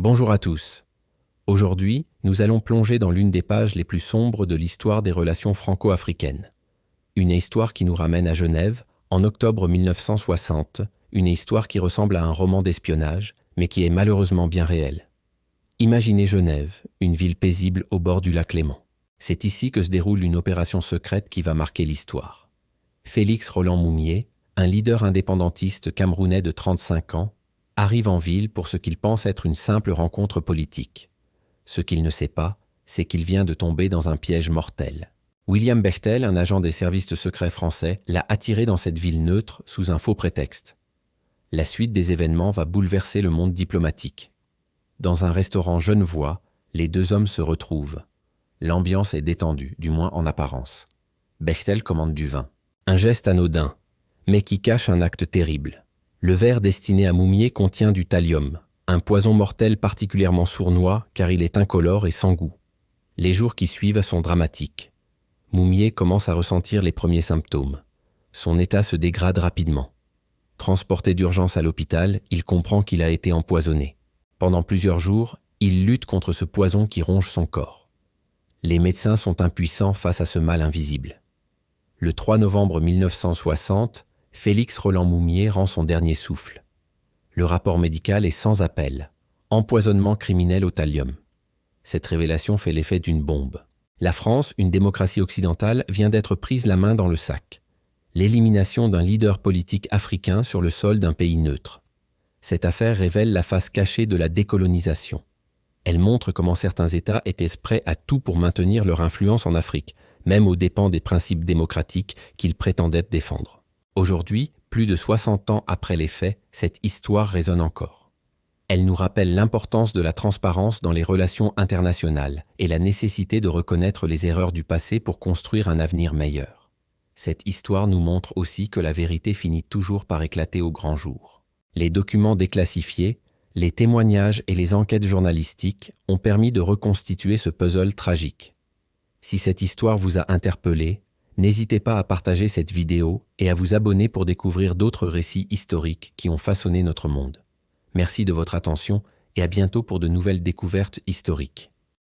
Bonjour à tous. Aujourd'hui, nous allons plonger dans l'une des pages les plus sombres de l'histoire des relations franco-africaines. Une histoire qui nous ramène à Genève, en octobre 1960, une histoire qui ressemble à un roman d'espionnage, mais qui est malheureusement bien réelle. Imaginez Genève, une ville paisible au bord du lac Léman. C'est ici que se déroule une opération secrète qui va marquer l'histoire. Félix Roland Moumié, un leader indépendantiste camerounais de 35 ans, arrive en ville pour ce qu'il pense être une simple rencontre politique. Ce qu'il ne sait pas, c'est qu'il vient de tomber dans un piège mortel. William Bechtel, un agent des services secrets français, l'a attiré dans cette ville neutre sous un faux prétexte. La suite des événements va bouleverser le monde diplomatique. Dans un restaurant genevois, les deux hommes se retrouvent. L'ambiance est détendue, du moins en apparence. Bechtel commande du vin. Un geste anodin, mais qui cache un acte terrible. Le verre destiné à Moumié contient du thallium, un poison mortel particulièrement sournois car il est incolore et sans goût. Les jours qui suivent sont dramatiques. Moumié commence à ressentir les premiers symptômes. Son état se dégrade rapidement. Transporté d'urgence à l'hôpital, il comprend qu'il a été empoisonné. Pendant plusieurs jours, il lutte contre ce poison qui ronge son corps. Les médecins sont impuissants face à ce mal invisible. Le 3 novembre 1960, Félix Roland Moumié rend son dernier souffle. Le rapport médical est sans appel. Empoisonnement criminel au thallium. Cette révélation fait l'effet d'une bombe. La France, une démocratie occidentale, vient d'être prise la main dans le sac. L'élimination d'un leader politique africain sur le sol d'un pays neutre. Cette affaire révèle la face cachée de la décolonisation. Elle montre comment certains États étaient prêts à tout pour maintenir leur influence en Afrique, même aux dépens des principes démocratiques qu'ils prétendaient défendre. Aujourd'hui, plus de 60 ans après les faits, cette histoire résonne encore. Elle nous rappelle l'importance de la transparence dans les relations internationales et la nécessité de reconnaître les erreurs du passé pour construire un avenir meilleur. Cette histoire nous montre aussi que la vérité finit toujours par éclater au grand jour. Les documents déclassifiés, les témoignages et les enquêtes journalistiques ont permis de reconstituer ce puzzle tragique. Si cette histoire vous a interpellé, n'hésitez pas à partager cette vidéo et à vous abonner pour découvrir d'autres récits historiques qui ont façonné notre monde. Merci de votre attention et à bientôt pour de nouvelles découvertes historiques.